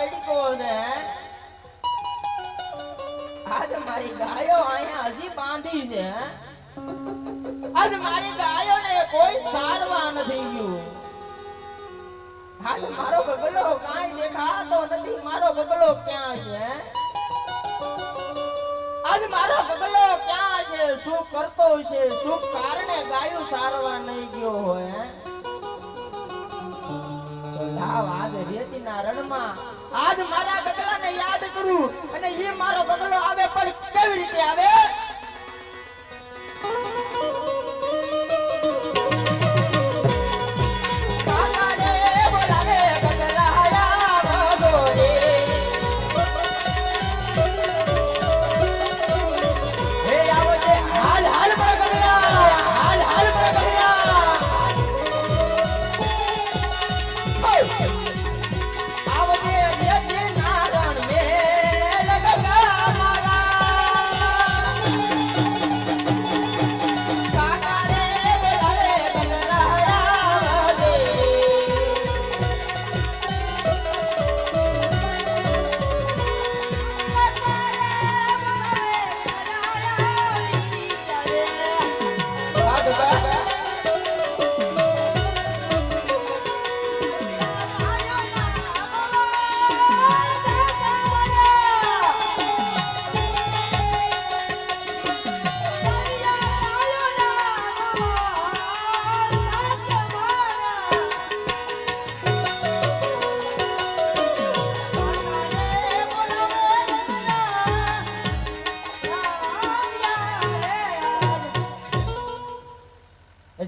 તડકો છે આજ મારી ગાયો અહીંયા હજી બાંધી છે આજ મારી ગાયો ને કોઈ સારવા નથી ગયું આજ મારો બગલો કાંઈ દેખાતો નથી મારો બગલો ક્યાં છે આજ મારો બગલો ક્યાં છે શું કરતો છે શું કારણે ગાયો સારવા નહીં ગયો હોય લાવ આજ રેતીના રણમાં આજ મારા બગલાને યાદ કરું અને એ મારો બગલો આવે પણ કેવી રીતે આવે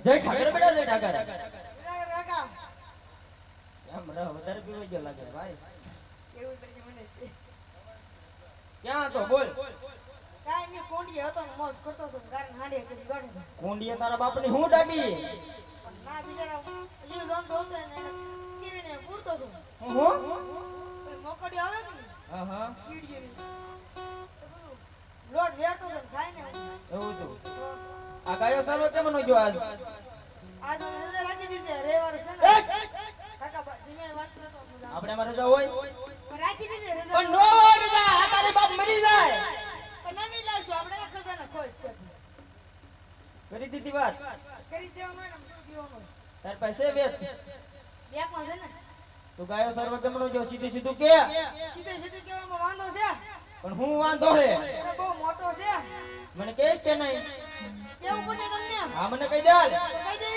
જય ઠાકર બેટા જય ઠાકર કાકા એમ રે વધારે પીવો જ લાગે ભાઈ એવું પછી મને ક્યાં તો બોલ કાઈ ની કોંડીએ હતો ને મોસ કરતો તો ગારણ હાડે કરી ગાડે કોંડીએ તારા બાપની હું ડાબી ના બિચારા લીવ લોન હતો ને કીરીને પૂરતો તો હું મોકડી આવે કે હા હા કીડીએ લોટ વેરતો તો ખાય ને એવું તો આ ગાયો સાલો કેમ નો જો આજ નજર રાખી દીધે રેવાર છે ને કાકા ધીમે વાત કરો તો આપણે માં રજા હોય રાખી દીધે રજા પણ નો હોય રજા આ તારી બાપ મરી જાય પણ નવી લાવશું આપણે ખજાના ખોલ છે કરી દીધી વાત કરી દેવાનો ને દેવાનો તાર પાસે વેત બેકમાં છે ને તું ગાયો સર્વ કેમ નો જો સીધી સીધું કે સીધે સીધું કેવામાં વાંધો છે પણ હું વાંધો હે અરે બહુ મોટો છે મને કે નહીં કેવું પડે તમને હા મને કહી દે કહી દે